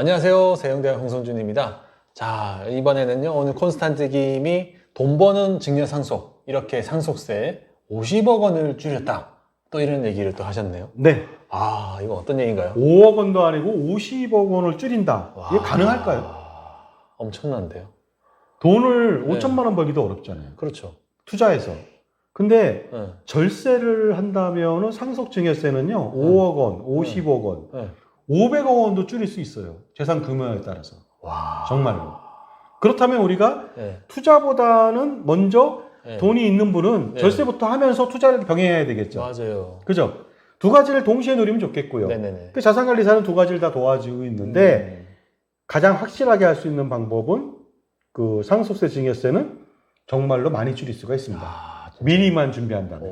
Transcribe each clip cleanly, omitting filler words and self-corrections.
안녕하세요. 세영대학 홍성준입니다. 자, 이번에는요, 오늘 콘스탄트 김이 돈 버는 증여 상속, 이렇게 상속세 50억 원을 줄였다. 또 이런 얘기를 또 하셨네요. 네. 아, 이거 어떤 얘기인가요? 5억 원도 아니고 50억 원을 줄인다. 이게 가능할까요? 엄청난데요. 돈을 네. 5천만 원 벌기도 어렵잖아요. 그렇죠. 투자해서. 근데 네. 절세를 한다면 상속증여세는요, 5억 원, 50억 원, 네. 500억 원도 줄일 수 있어요. 재산 규모에 따라서. 와. 정말로. 그렇다면 우리가 네. 투자보다는 먼저 네. 돈이 있는 분은 네. 절세부터 하면서 투자를 병행해야 되겠죠. 맞아요. 그죠? 두 가지를 동시에 누리면 좋겠고요. 네네네. 그 자산관리사는 두 가지를 다 도와주고 있는데 가장 확실하게 할 수 있는 방법은 그 상속세 증여세는 정말로 많이 줄일 수가 있습니다. 미리만 준비한다면.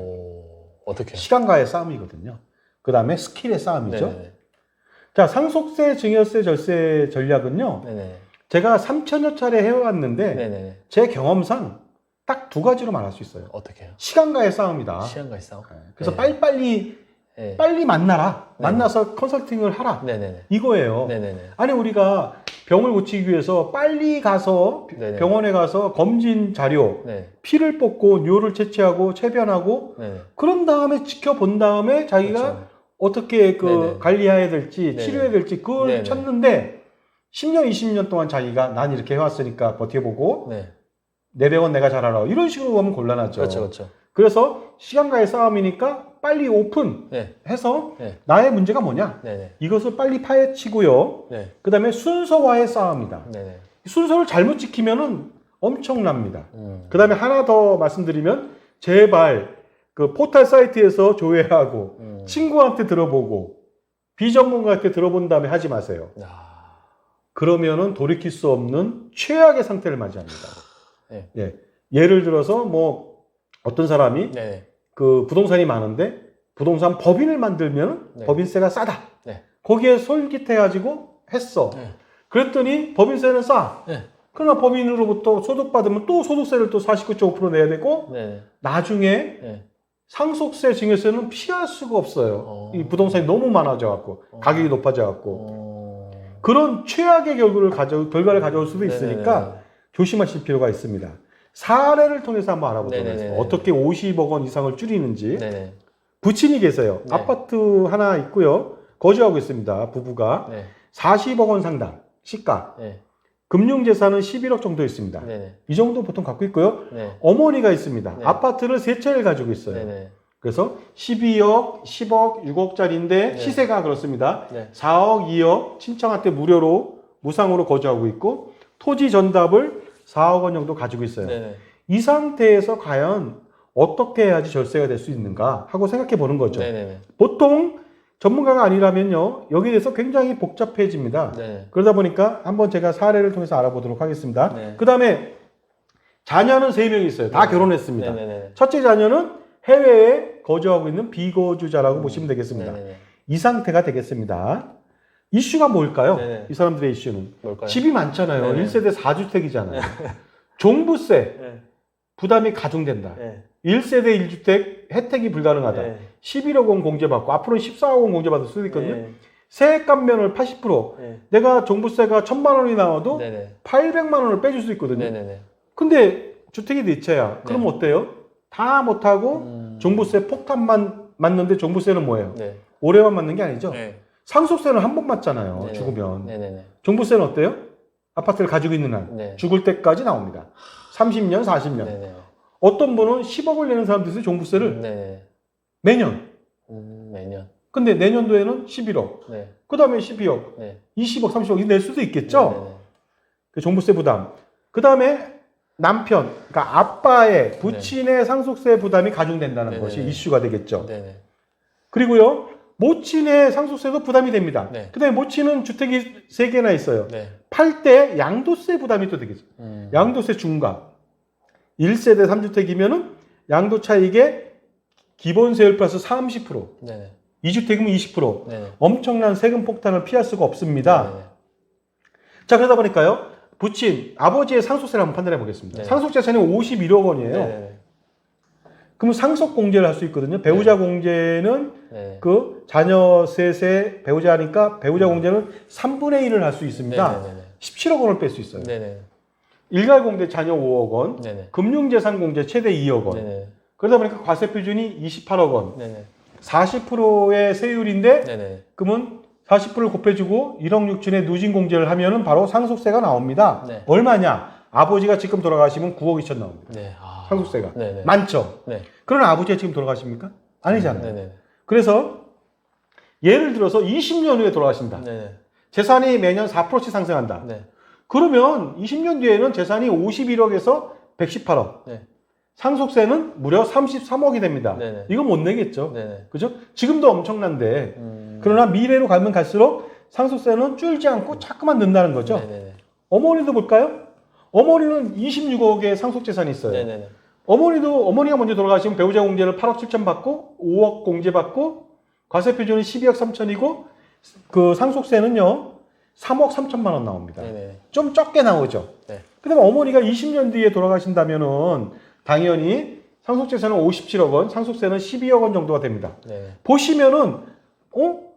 어떻게? 시간과의 싸움이거든요. 그 다음에 스킬의 싸움이죠. 네네네. 자, 상속세, 증여세, 절세 전략은요. 네네. 제가 3천여 차례 해왔는데 네네. 제 경험상 딱 두 가지로 말할 수 있어요. 어떻게 해요? 시간과의 싸움이다. 시간과 싸움? 그래서 네. 빨리 만나라. 네네. 만나서 컨설팅을 하라. 네네네. 이거예요. 네네네. 아니 우리가 병을 고치기 위해서 빨리 가서 네네. 병원에 가서 검진 자료, 네. 피를 뽑고 뇨를 채취하고 체변하고 네네. 그런 다음에 지켜본 다음에 자기가 그렇죠. 어떻게 그 네네. 관리해야 될지 네네. 치료해야 될지 그걸 네네. 찾는데 10년, 20년 동안 자기가 난 이렇게 해왔으니까 버텨보고 네. 내 병은 내가 잘 알아. 이런 식으로 하면 곤란하죠. 그렇죠, 그렇죠. 그래서 시간과의 싸움이니까 빨리 오픈해서 네. 나의 문제가 뭐냐? 네네. 이것을 빨리 파헤치고요. 네. 그 다음에 순서와의 싸움이다. 네네. 순서를 잘못 지키면은 엄청납니다. 그 다음에 하나 더 말씀드리면 제발 그 포털 사이트에서 조회하고 친구한테 들어보고 비전문가한테 들어본 다음에 하지 마세요. 그러면은 돌이킬 수 없는 최악의 상태를 맞이합니다. 네. 예. 예를 들어서 뭐 어떤 사람이 네네. 그 부동산이 많은데 부동산 법인을 만들면 네. 법인세가 싸다. 네. 거기에 솔깃해가지고 했어. 네. 그랬더니 법인세는 싸. 네. 그러나 법인으로부터 소득받으면 또 소득세를 또 49.5% 내야 되고 네네. 나중에 네. 상속세, 증여세는 피할 수가 없어요. 이 부동산이 너무 많아져갖고 가격이 높아져갖고 그런 최악의 결과를 가져올 수도 있으니까 네네네. 조심하실 필요가 있습니다. 사례를 통해서 한번 알아보도록 네네네. 하겠습니다. 어떻게 50억 원 이상을 줄이는지. 네네. 부친이 계세요. 네. 아파트 하나 있고요. 거주하고 있습니다. 부부가. 네. 40억 원 상당 시가. 네. 금융재산은 11억 정도 있습니다. 네네. 이 정도 보통 갖고 있고요. 네. 어머니가 있습니다. 네. 아파트를 세 채를 가지고 있어요. 네네. 그래서 12억, 10억, 6억짜리인데 네. 시세가 그렇습니다. 네. 4억, 2억 친정한테 무료로 무상으로 거주하고 있고 토지 전답을 4억 원 정도 가지고 있어요. 네네. 이 상태에서 과연 어떻게 해야지 절세가 될 수 있는가 하고 생각해 보는 거죠. 네네네. 보통 전문가가 아니라면요. 여기에 대해서 굉장히 복잡해집니다. 네네. 그러다 보니까 한번 제가 사례를 통해서 알아보도록 하겠습니다. 네. 그 다음에 자녀는 3명이 있어요. 다 결혼했습니다. 네네네. 첫째 자녀는 해외에 거주하고 있는 비거주자라고 보시면 되겠습니다. 네네네. 이 상태가 되겠습니다. 이슈가 뭘까요? 네네. 이 사람들의 이슈는. 뭘까요? 집이 많잖아요. 네네. 1세대 4주택이잖아요. 종부세 네. 부담이 가중된다. 네. 1세대 1주택 혜택이 불가능하다. 네. 11억 원 공제받고 앞으로는 14억 원 공제받을 수도 있거든요. 네. 세액 감면을 80%. 네. 내가 종부세가 1,000만 원이 나와도 네네. 800만 원을 빼줄 수 있거든요. 네네네. 근데 주택이 네 채야. 그럼 네. 어때요? 다 못하고 종부세 폭탄만 맞는데 종부세는 뭐예요? 네. 올해만 맞는 게 아니죠. 네. 상속세는 한 번 맞잖아요. 네네. 죽으면. 네네네. 종부세는 어때요? 아파트를 가지고 있는 한 네. 죽을 때까지 나옵니다. 30년, 40년. 네네. 어떤 분은 10억을 내는 사람도 있어요. 종부세를 네네. 매년. 매년. 근데 내년도에는 11억. 네. 그 다음에 12억. 네. 20억, 30억 낼 수도 있겠죠. 네네네. 그 종부세 부담. 그 다음에 남편, 그러니까 아빠의 부친의 상속세 부담이 가중된다는 네네네. 것이 이슈가 되겠죠. 네네. 그리고요, 모친의 상속세도 부담이 됩니다. 네. 그 다음에 모친은 주택이 3개나 있어요. 네. 팔 때 양도세 부담이 또 되겠죠. 양도세 중과. 1세대 3주택이면은 양도 차익에 기본세율 플러스 30%. 네네. 2주택이면 20%. 네네. 엄청난 세금 폭탄을 피할 수가 없습니다. 네네. 자, 그러다 보니까요, 부친, 아버지의 상속세를 한번 판단해 보겠습니다. 네. 상속재산이 51억 원이에요. 네네. 그러면 상속 공제를 할 수 있거든요. 배우자 공제는 네. 그 자녀 셋의 배우자니까 배우자 공제는 3분의 1을 할 수 있습니다. 네네네. 17억 원을 뺄 수 있어요. 네네. 일괄 공제 자녀 5억 원, 네네. 금융재산 공제 최대 2억 원. 네네. 그러다 보니까 과세 표준이 28억 원. 네네. 40%의 세율인데 네네. 그러면 40%를 곱해주고 1억 6천에 누진 공제를 하면은 바로 상속세가 나옵니다. 네. 얼마냐? 아버지가 지금 돌아가시면 9억 2천 나옵니다. 네. 아. 상속세가. 네네. 많죠? 네. 그러나 아버지가 지금 돌아가십니까? 아니잖아요. 네네. 그래서 예를 들어서 20년 후에 돌아가신다. 네네. 재산이 매년 4%씩 상승한다. 네. 그러면 20년 뒤에는 재산이 51억에서 118억. 네. 상속세는 무려 33억이 됩니다. 네네. 이거 못 내겠죠. 네네. 그죠? 지금도 엄청난데. 그러나 미래로 가면 갈수록 상속세는 줄지 않고 자꾸만 는다는 거죠. 네네네. 어머니도 볼까요? 어머니는 26억의 상속재산이 있어요. 네네네. 어머니가 먼저 돌아가시면 배우자 공제를 8억 7천 받고 5억 공제 받고 과세 표준은 12억 3천이고 그 상속세는요 3억 3천만 원 나옵니다. 네네. 좀 적게 나오죠. 네. 그다음에 어머니가 20년 뒤에 돌아가신다면은 당연히 상속재산은 57억 원, 상속세는 12억 원 정도가 됩니다. 네네. 보시면은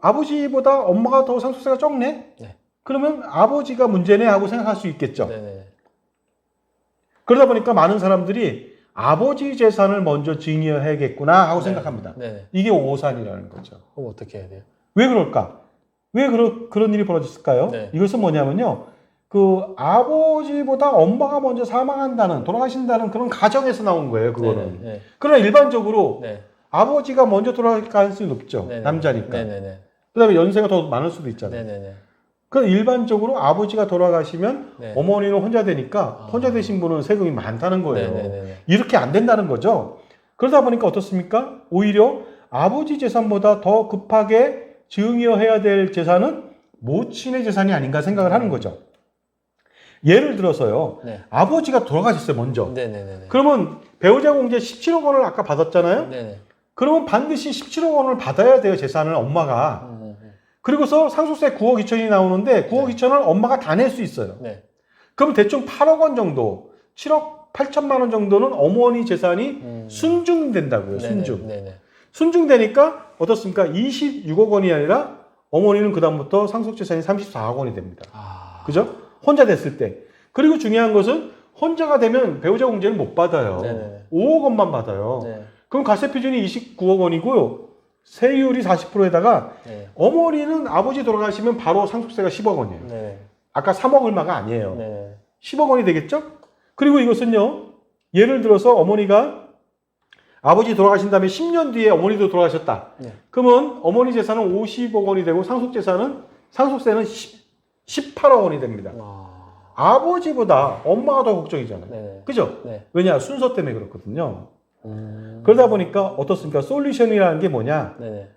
아버지보다 엄마가 더 상속세가 적네? 네. 그러면 아버지가 문제네 하고 생각할 수 있겠죠. 네네. 그러다 보니까 많은 사람들이 아버지 재산을 먼저 증여해야겠구나 하고 네. 생각합니다. 네네. 이게 오산이라는 거죠. 그럼 어떻게 해야 돼요? 왜 그럴까? 왜 그런 일이 벌어졌을까요? 네. 이것은 뭐냐면요. 그 아버지보다 엄마가 먼저 사망한다는, 돌아가신다는 그런 가정에서 나온 거예요, 그거는. 네네. 그러나 일반적으로 네. 아버지가 먼저 돌아갈 가능성이 높죠. 네네. 남자니까. 네네네. 그 다음에 연세가 더 많을 수도 있잖아요. 네네네. 그 일반적으로 아버지가 돌아가시면 네. 어머니는 혼자 되니까 아. 혼자 되신 분은 세금이 많다는 거예요. 네네네. 이렇게 안 된다는 거죠. 그러다 보니까 어떻습니까? 오히려 아버지 재산보다 더 급하게 증여해야 될 재산은 모친의 재산이 아닌가 생각을 하는 거죠. 예를 들어서요. 네. 아버지가 돌아가셨어요, 먼저. 네네네. 그러면 배우자 공제 17억 원을 아까 받았잖아요. 네네. 그러면 반드시 17억 원을 받아야 돼요, 재산을 엄마가. 그리고서 상속세 9억 2천이 나오는데 9억 2천을 엄마가 다 낼 수 있어요. 네. 그럼 대충 8억 원 정도, 7억 8천만 원 정도는 어머니 재산이 순증된다고요. 순증. 네네. 순증되니까 어떻습니까? 26억 원이 아니라 어머니는 그다음부터 상속재산이 34억 원이 됩니다. 아. 그죠? 혼자 됐을 때. 그리고 중요한 것은 혼자가 되면 배우자 공제를 못 받아요. 네네. 5억 원만 받아요. 네. 그럼 과세 표준이 29억 원이고요. 세율이 40%에다가 네. 어머니는 아버지 돌아가시면 바로 상속세가 10억 원이에요. 네. 아까 3억 얼마가 아니에요. 네. 10억 원이 되겠죠? 그리고 이것은요. 예를 들어서 어머니가 아버지 돌아가신 다음에 10년 뒤에 어머니도 돌아가셨다. 네. 그러면 어머니 재산은 50억 원이 되고 상속세는 18억 원이 됩니다. 아. 아버지보다 엄마가 더 걱정이잖아요. 네네. 그죠? 네. 왜냐? 순서 때문에 그렇거든요. 그러다 보니까 어떻습니까? 솔루션이라는 게 뭐냐? 네네.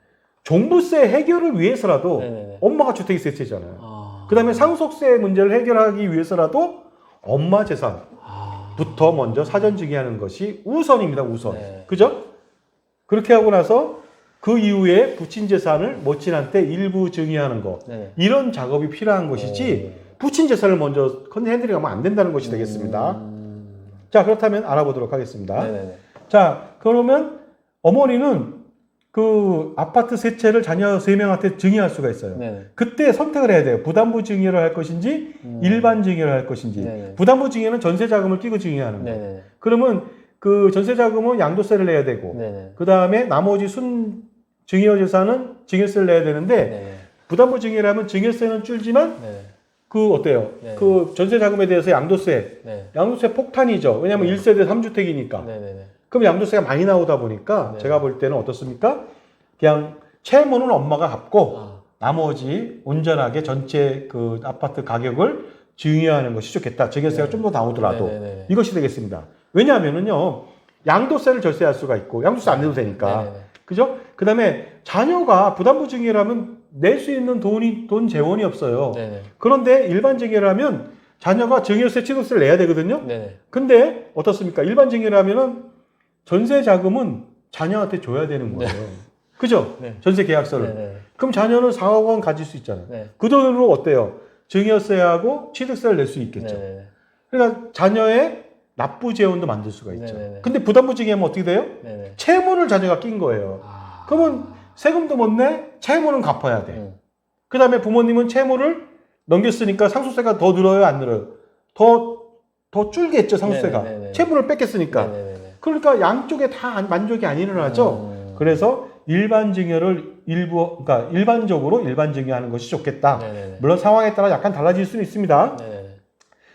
종부세 해결을 위해서라도 네네네. 엄마가 주택이 세트잖아요. 아. 그 다음에 상속세 문제를 해결하기 위해서라도 엄마 재산부터 아. 먼저 사전 증여하는 것이 우선입니다. 우선. 네. 그죠? 그렇게 하고 나서 그 이후에 부친 재산을 모친한테 일부 증여하는 거. 네네. 이런 작업이 필요한 것이지 부친 재산을 먼저 핸들링하면 안 된다는 것이 되겠습니다. 자, 그렇다면 알아보도록 하겠습니다. 네네네. 자, 그러면 어머니는 그 아파트 세 채를 자녀 3명한테 증여할 수가 있어요. 네네. 그때 선택을 해야 돼요. 부담부 증여를 할 것인지 일반 증여를 할 것인지. 네네. 부담부 증여는 전세 자금을 끼고 증여하는 거예요. 네네. 그러면 그 전세 자금은 양도세를 내야 되고 네네. 그 다음에 나머지 증여 재산은 증여세를 내야 되는데 네네. 부담부 증여를 하면 증여세는 줄지만 네네. 그 어때요? 네. 그 전세 자금에 대해서 양도세 네. 폭탄이죠. 왜냐하면 1세대 3주택이니까. 네네네. 그럼 양도세가 많이 나오다 보니까 네. 제가 볼 때는 어떻습니까? 그냥 채무는 엄마가 갚고 아. 나머지 온전하게 전체 그 아파트 가격을 증여하는 것이 좋겠다. 증여세가 네. 좀 더 나오더라도 네네네. 이것이 되겠습니다. 왜냐하면은요 양도세를 절세할 수가 있고 양도세 안 내도 되니까 네네네. 그죠? 그 다음에 자녀가 부담부 증여라면 낼 수 있는 돈 재원이 없어요. 네네. 그런데 일반 증여라면 자녀가 증여세, 취득세를 내야 되거든요. 네네. 근데 어떻습니까? 일반 증여라면은 전세 자금은 자녀한테 줘야 되는 거예요. 그죠? 네. 전세 계약서를. 네네. 그럼 자녀는 4억 원 가질 수 있잖아요. 네. 그 돈으로 어때요? 증여세하고 취득세를 낼 수 있겠죠. 네네. 그러니까 자녀의 납부 재원도 만들 수가 있죠. 네네네. 근데 부담부 증여하면 어떻게 돼요? 네네. 채무를 자녀가 낀 거예요. 그러면 세금도 못 내, 채무는 갚아야 돼. 그 다음에 부모님은 채무를 넘겼으니까 상속세가 더 늘어요, 안 늘어요? 더 줄겠죠, 상속세가. 네네네네. 채무를 뺏겼으니까. 네네네. 그러니까 양쪽에 다 만족이 안 일어나죠. 그래서 일반 증여를 그러니까 일반적으로 일반 증여하는 것이 좋겠다. 네네네. 물론 상황에 따라 약간 달라질 수는 있습니다. 네네네.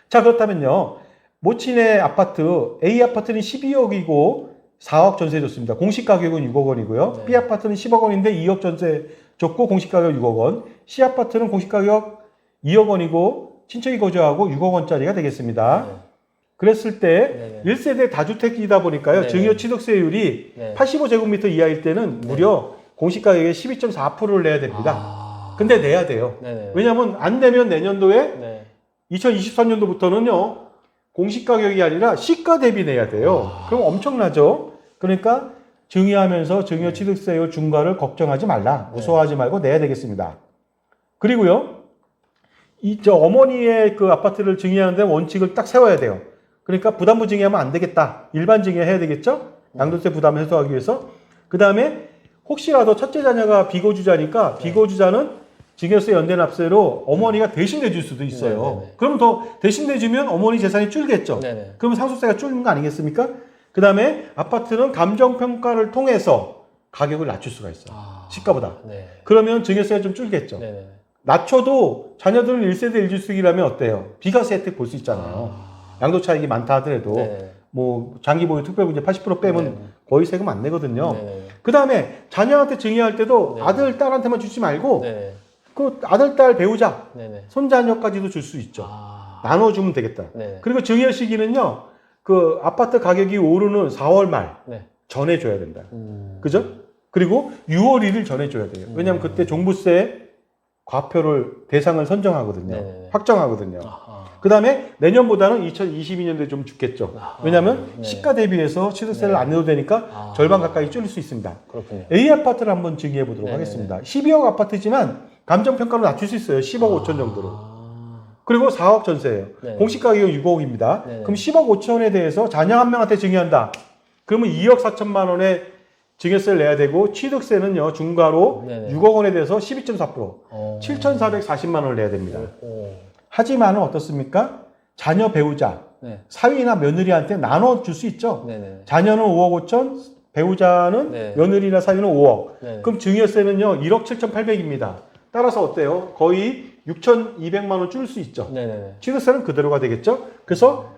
자, 그렇다면요. 모친의 아파트, A 아파트는 12억이고 4억 전세 줬습니다. 공시 가격은 6억 원이고요. 네. B 아파트는 10억 원인데 2억 전세 줬고 공시 가격 6억 원. C 아파트는 공시 가격 2억 원이고 친척이 거주하고 6억 원짜리가 되겠습니다. 네. 그랬을 네네. 때 1세대 다주택이다 보니까요. 네네. 증여 취득세율이 네. 85제곱미터 이하일 때는 무려 공시 가격의 12.4%를 내야 됩니다. 근데 내야 돼요. 네네. 왜냐하면 안 되면 내년도에 네. 2023년도부터는요. 공시 가격이 아니라 시가 대비 내야 돼요. 그럼 엄청나죠. 그러니까 증여하면서 증여 취득세율 중과를 걱정하지 말라. 무서워하지 말고 내야 되겠습니다. 그리고요. 어머니의 그 아파트를 증여하는데 원칙을 딱 세워야 돼요. 그러니까 부담부 증여하면 안 되겠다. 일반 증여해야 되겠죠. 양도세 부담을 해소하기 위해서. 그 다음에 혹시라도 첫째 자녀가 비거주자니까 비거주자는 증여세 연대 납세로 어머니가 대신 내줄 수도 있어요. 네네네. 그럼 더 대신 내주면 어머니 재산이 줄겠죠. 네네. 그러면 상속세가 줄는 거 아니겠습니까? 그 다음에 아파트는 감정평가를 통해서 가격을 낮출 수가 있어요. 시가보다. 네. 그러면 증여세가 좀 줄겠죠. 네네. 낮춰도 자녀들은 1세대 1주택이라면 어때요? 비과세 혜택 볼 수 있잖아요. 양도 차익이 많다 하더라도 네네. 뭐 장기 보유 특별부제 80% 빼면 네네. 거의 세금 안 내거든요. 네네. 그 다음에 자녀한테 증여할 때도 네네. 아들, 딸한테만 주지 말고 네네. 그 아들, 딸, 배우자, 네네. 손자녀까지도 줄 수 있죠. 나눠주면 되겠다. 네네. 그리고 증여 시기는요, 그 아파트 가격이 오르는 4월 말 네. 전에 줘야 된다. 그죠? 그리고 6월 1일 전에 줘야 돼요. 왜냐하면 그때 종부세 과표를 대상을 선정하거든요. 네네네. 확정하거든요. 아하. 그 다음에 내년보다는 2022년도에 좀 죽겠죠. 왜냐하면 네. 시가 대비해서 취득세를 네. 안 내도 되니까 절반 가까이 줄일 수 있습니다. 그렇군요. A 아파트를 한번 증여해 보도록 네네네. 하겠습니다. 12억 아파트지만 감정평가로 낮출 수 있어요. 10억 5천 정도로. 그리고 4억 전세예요. 네네. 공시가격은 6억입니다. 네네. 그럼 10억 5천에 대해서 자녀 한 명한테 증여한다. 그러면 2억 4천만 원의 증여세를 내야 되고 취득세는요 중과로 네네. 6억 원에 대해서 12.4% 7,440만 원을 내야 됩니다. 하지만은 어떻습니까? 자녀 배우자, 네. 사위나 며느리한테 나눠줄 수 있죠. 네네. 자녀는 5억 5천, 배우자는 네. 며느리나 사위는 5억. 네네. 그럼 증여세는요 1억 7,800입니다. 따라서 어때요? 거의 6,200만 원 줄 수 있죠. 네네네. 취득세는 그대로가 되겠죠. 그래서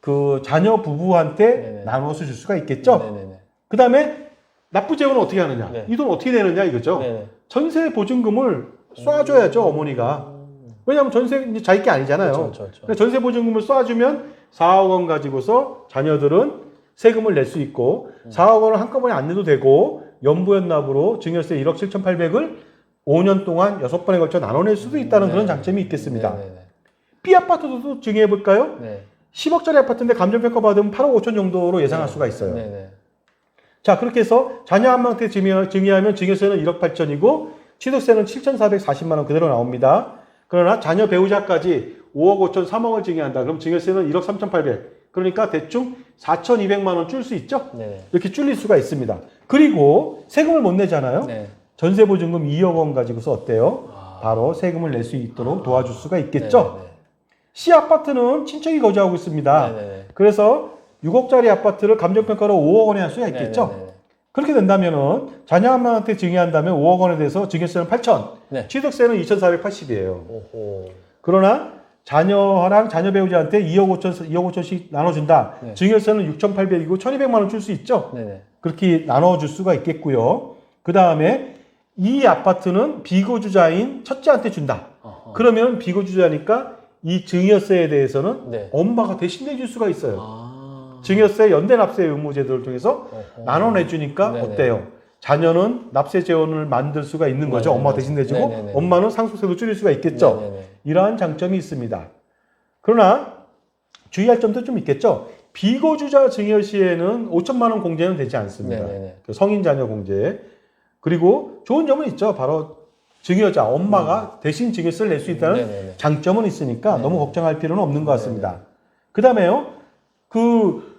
그 자녀 부부한테 네네. 나눠서 줄 수가 있겠죠. 네네네. 그 다음에 납부 재원은 어떻게 하느냐? 네. 이 돈 어떻게 내느냐 이거죠. 네네. 전세 보증금을 쏴줘야죠 어머니가. 왜냐하면 전세 이제 자기 게 아니잖아요. 그렇죠. 그러니까 전세 보증금을 쏴주면 4억 원 가지고서 자녀들은 세금을 낼 수 있고 4억 원을 한꺼번에 안 내도 되고 연부연납으로 증여세 1억 7,800을 5년 동안 6번에 걸쳐 나눠낼 수도 있다는 그런 장점이 있겠습니다. 네네네. B 아파트도 증여해 볼까요? 네. 10억짜리 아파트인데 감정평가 받으면 8억 5천 정도로 예상할 수가 있어요. 네네. 자, 그렇게 해서 자녀 한 명한테 증여하면 증여세는 1억 8천이고 취득세는 7,440만 원 그대로 나옵니다. 그러나 자녀 배우자까지 5억 5천 3억을 증여한다. 그럼 증여세는 1억 3,800. 그러니까 대충 4,200만 원 줄 수 있죠? 네네. 이렇게 줄일 수가 있습니다. 그리고 세금을 못 내잖아요. 네. 전세보증금 2억 원 가지고서 어때요? 바로 세금을 낼 수 있도록 도와줄 수가 있겠죠? 네네네. C 아파트는 친척이 거주하고 있습니다. 네네네. 그래서 6억짜리 아파트를 감정평가로 5억 원에 할 수가 있겠죠? 네네네. 그렇게 된다면은 자녀 한 명한테 증여한다면 5억 원에 대해서 증여세는 8천, 네. 취득세는 2,480이에요. 오호. 그러나 자녀랑 자녀 배우자한테 2억 5천씩 나눠준다. 네. 증여세는 6,800이고 1,200만 원 줄 수 있죠? 네네. 그렇게 나눠줄 수가 있겠고요. 그 다음에 이 아파트는 비거주자인 첫째한테 준다. 그러면 비거주자니까 이 증여세에 대해서는 네. 엄마가 대신 내줄 수가 있어요. 증여세 연대 납세 의무 제도를 통해서 나눠내주니까 네네. 어때요? 자녀는 납세 재원을 만들 수가 있는 거죠. 네네네. 엄마 대신 내주고 네네네. 엄마는 상속세도 줄일 수가 있겠죠. 네네네. 이러한 장점이 있습니다. 그러나 주의할 점도 좀 있겠죠. 비거주자 증여 시에는 5천만 원 공제는 되지 않습니다. 네네네. 그 성인 자녀 공제. 그리고 좋은 점은 있죠. 바로 증여자, 엄마가 대신 증여세를 낼 수 있다는 네네네. 장점은 있으니까 너무 걱정할 필요는 없는 것 같습니다. 그 다음에요. 그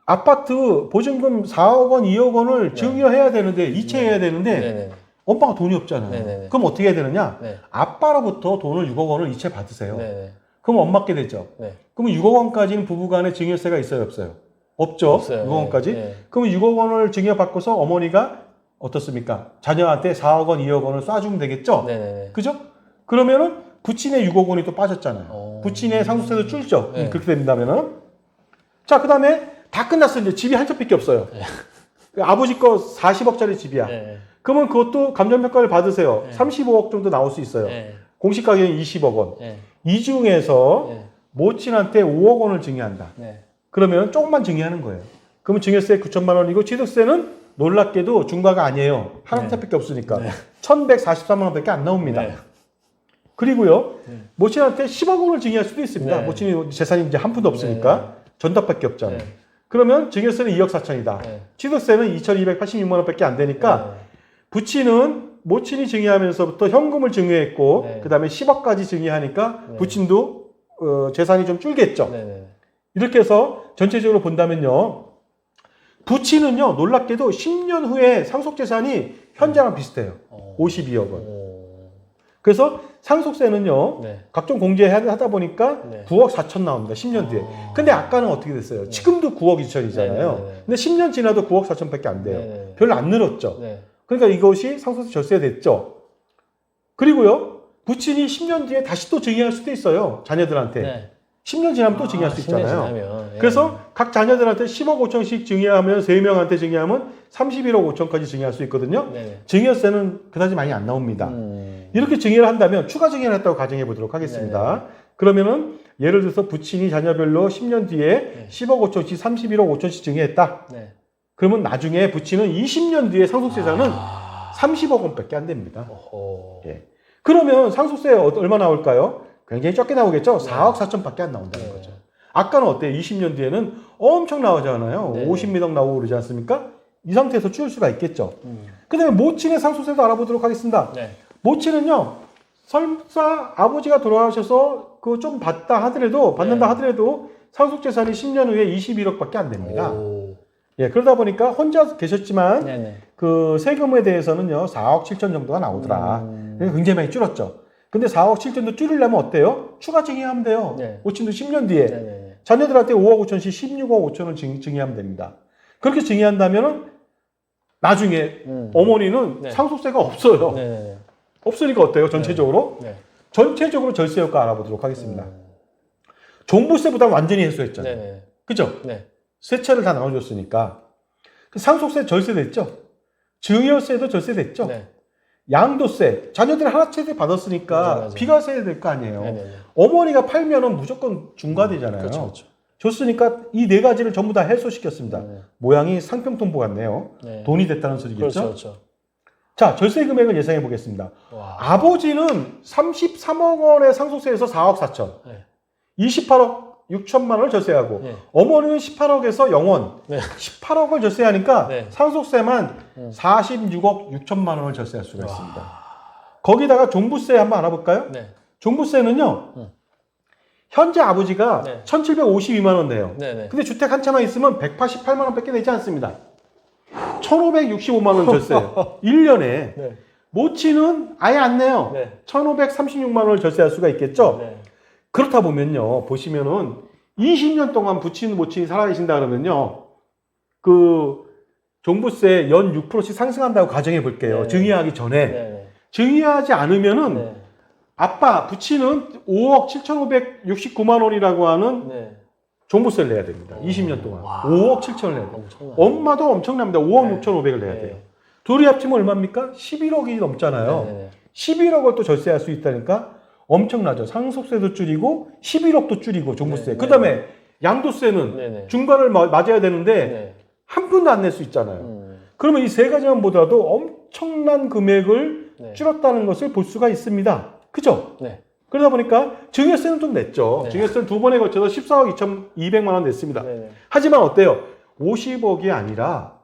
아파트 보증금 4억 원, 2억 원을 증여해야 되는데 이체해야 되는데 네네. 엄마가 돈이 없잖아요. 네네네. 그럼 어떻게 해야 되느냐? 네. 아빠로부터 돈을 6억 원을 이체 받으세요. 네네. 그럼 엄마께 되죠. 네. 그러면 6억 원까지는 부부간에 증여세가 있어요, 없어요? 없죠. 없어요. 6억 원까지. 네. 그러면 6억 원을 증여받고서 어머니가 어떻습니까? 자녀한테 4억 원, 2억 원을 쏴주면 되겠죠? 네네네. 그죠? 그러면은 부친의 6억 원이 또 빠졌잖아요. 부친의 상속세도 줄죠. 네. 그렇게 된다면은. 자, 그 다음에 다 끝났어. 이제 집이 한 채밖에 없어요. 아버지 거 40억짜리 집이야. 네. 그러면 그것도 감정평가를 받으세요. 네. 35억 정도 나올 수 있어요. 네. 공시 가격은 20억 원. 네. 이 중에서 네. 모친한테 5억 원을 증여한다. 네. 그러면 조금만 증여하는 거예요. 그러면 증여세 9천만 원이고 취득세는 놀랍게도 중과가 아니에요. 한 채밖에 없으니까. 네. 1,143만 원밖에 안 나옵니다. 네. 그리고요, 모친한테 10억 원을 증여할 수도 있습니다. 네. 모친이 재산이 이제 한 푼도 없으니까 전답밖에 없잖아요. 네. 그러면 증여세는 2억 4천이다. 네. 취득세는 2,286만 원밖에 안 되니까 부친은 모친이 증여하면서부터 현금을 증여했고 네. 그 다음에 10억까지 증여하니까 네. 부친도 재산이 좀 줄겠죠. 네네. 이렇게 해서 전체적으로 본다면요. 부친은요, 놀랍게도 10년 후에 상속재산이 현재랑 비슷해요. 52억 원. 그래서 상속세는요, 네. 각종 공제하다 보니까 네. 9억 4천 나옵니다. 10년 뒤에. 근데 아까는 어떻게 됐어요? 지금도 9억 2천이잖아요. 네네네. 근데 10년 지나도 9억 4천밖에 안 돼요. 네네. 별로 안 늘었죠. 네. 그러니까 이것이 상속세 절세됐죠. 그리고요, 부친이 10년 뒤에 다시 또 증여할 수도 있어요. 자녀들한테. 네. 10년 지나면 또 증여할 수 10년 있잖아요. 지나면, 예. 그래서 각 자녀들한테 10억 5천씩 증여하면 3명한테 증여하면 31억 5천까지 증여할 수 있거든요. 네네. 증여세는 그다지 많이 안 나옵니다. 이렇게 증여를 한다면 추가 증여를 했다고 가정해 보도록 하겠습니다. 그러면은 예를 들어서 부친이 자녀별로 10년 뒤에 네. 10억 5천씩 31억 5천씩 증여했다. 네. 그러면 나중에 부친은 20년 뒤에 상속세자는 30억 원밖에 안 됩니다. 어허. 예. 그러면 상속세 얼마 나올까요? 굉장히 적게 나오겠죠? 4억 4천밖에 안 나온다는 네. 거죠. 아까는 어때요? 20년 뒤에는 엄청 나오잖아요. 네. 50억 나오고 그러지 않습니까? 이 상태에서 줄일 수가 있겠죠. 그 다음에 모친의 상속세도 알아보도록 하겠습니다. 네. 모친은요, 설사 아버지가 돌아가셔서 그거 좀 받는다 하더라도 상속재산이 10년 후에 21억밖에 안 됩니다. 오. 예, 그러다 보니까 혼자 계셨지만 네네. 그 세금에 대해서는요, 4억 7천 정도가 나오더라. 그래서 굉장히 많이 줄었죠. 근데 4억 7천도 줄이려면 어때요? 추가 증여하면 돼요. 네. 모친도 10년 뒤에. 네네. 자녀들한테 5억 5천씩 16억 5천을 증여하면 됩니다. 그렇게 증여한다면은 나중에 어머니는 네. 상속세가 없어요. 네네. 없으니까 어때요? 전체적으로? 네. 전체적으로 절세 효과 알아보도록 하겠습니다. 종부세보다 완전히 해소했잖아요. 네네. 그죠? 네. 세 차를 다 나눠줬으니까. 그 상속세 절세됐죠? 증여세도 절세됐죠? 네. 양도세, 자녀들이 하나씩 받았으니까 맞아. 비과세 될 거 아니에요. 네네네. 어머니가 팔면은 무조건 중과되잖아요. 그렇죠. 그렇죠. 줬으니까 이 네 가지를 전부 다 해소시켰습니다. 네. 모양이 상평통보 같네요. 네. 돈이 됐다는 소리겠죠? 그렇죠. 그렇죠. 자, 절세 금액을 예상해 보겠습니다. 와. 아버지는 33억 원의 상속세에서 4억 4천, 네. 28억 6천만 원을 절세하고, 네. 어머니는 18억에서 0원, 네. 18억을 절세하니까 네. 상속세만 46억 6천만 원을 절세할 수가 있습니다. 거기다가 종부세 한번 알아볼까요? 네. 종부세는요, 현재 아버지가 네. 1,752만 원 내요. 네네. 근데 주택 한 채만 있으면 188만 원밖에 내지 않습니다. 1,565만 원 절세예요. 1년에. 네. 모친은 아예 안 내요. 네. 1,536만 원을 절세할 수가 있겠죠. 네. 그렇다 보면요, 보시면은 20년 동안 부친 모친이 살아계신다 그러면요, 그 종부세 연 6%씩 상승한다고 가정해 볼게요. 네. 증여하기 전에. 네. 증여하지 않으면은 네. 아빠 부친은 5억 7,569만 원이라고 하는 네. 종부세를 내야 됩니다. 20년 동안. 와. 5억 7천을 내야 돼요. 엄청나네. 엄마도 엄청납니다. 5억 네. 6,500을 내야 네. 돼요. 둘이 합치면 얼마입니까? 11억이 넘잖아요. 네네. 11억을 또 절세할 수 있다니까 엄청나죠. 상속세도 줄이고 11억도 줄이고 종부세. 네. 그 다음에 양도세는 네네. 중과를 맞아야 되는데 네. 한 푼도 안 낼 수 있잖아요. 그러면 이 세 가지만 보더라도 엄청난 금액을 네. 줄였다는 것을 볼 수가 있습니다. 그죠? 네. 그러다 보니까 증여세는 좀 냈죠. 네. 증여세는 두 번에 걸쳐서 14억 2,200만 원 냈습니다. 네네. 하지만 어때요? 50억이 아니라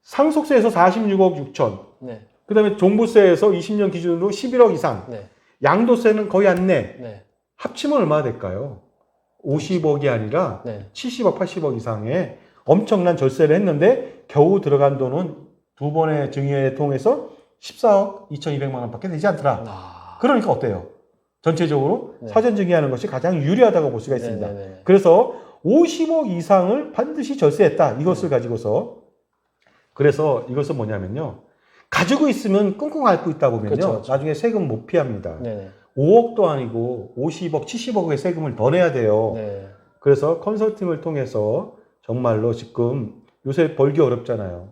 상속세에서 46억 6천, 네. 그 다음에 종부세에서 20년 기준으로 11억 이상, 네. 양도세는 거의 안 내. 네. 합치면 얼마나 될까요? 50억이 아니라 네. 70억, 80억 이상의 엄청난 절세를 했는데 겨우 들어간 돈은 두 번의 증여를 통해서 14억 2,200만 원밖에 되지 않더라. 아. 그러니까 어때요? 전체적으로 네. 사전 증여하는 것이 가장 유리하다고 볼 수가 있습니다. 네네네. 그래서 50억 이상을 반드시 절세했다. 이것을 가지고서. 그래서 이것은 뭐냐면요. 가지고 있으면 끙끙 앓고 있다 보면요. 그쵸, 그쵸. 나중에 세금 못 피합니다. 네네. 5억도 아니고 50억, 70억의 세금을 더 내야 돼요. 네. 그래서 컨설팅을 통해서 정말로 지금 요새 벌기 어렵잖아요.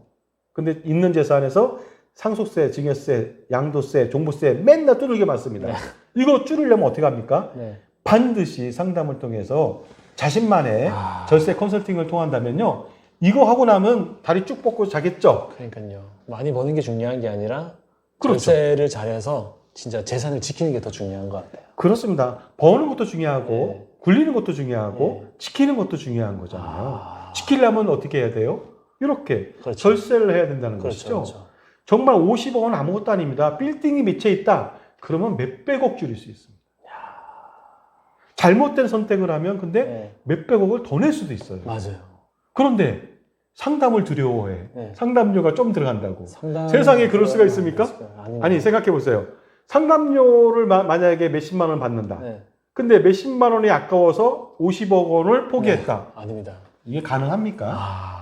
근데 있는 재산에서 상속세, 증여세, 양도세, 종부세 맨날 두들겨 맞습니다. 네. 이거 줄이려면 어떻게 합니까? 네. 반드시 상담을 통해서 자신만의 아. 절세 컨설팅을 통한다면요. 이거 하고 나면 다리 쭉 뻗고 자겠죠? 그러니까요. 많이 버는 게 중요한 게 아니라 그렇죠. 절세를 잘해서 진짜 재산을 지키는 게 더 중요한 것 같아요. 그렇습니다. 버는 것도 중요하고 네. 굴리는 것도 중요하고 네. 지키는 것도 중요한 거잖아요. 아. 지키려면 어떻게 해야 돼요? 이렇게 그렇죠. 절세를 해야 된다는 그렇죠. 것이죠. 그렇죠. 정말 50억은 아무것도 아닙니다. 빌딩이 밑에 있다. 그러면 몇백억 줄일 수 있습니다. 잘못된 선택을 하면 근데 네. 몇백억을 더 낼 수도 있어요. 맞아요. 그런데 상담을 두려워해. 네. 상담료가 좀 들어간다고. 상담... 세상에 그럴 수가 있습니까? 아닙니다. 아니 생각해 보세요. 상담료를 만약에 몇십만 원 받는다. 네. 근데 몇십만 원이 아까워서 50억 원을 포기했다. 네. 아닙니다. 이게 가능합니까? 아.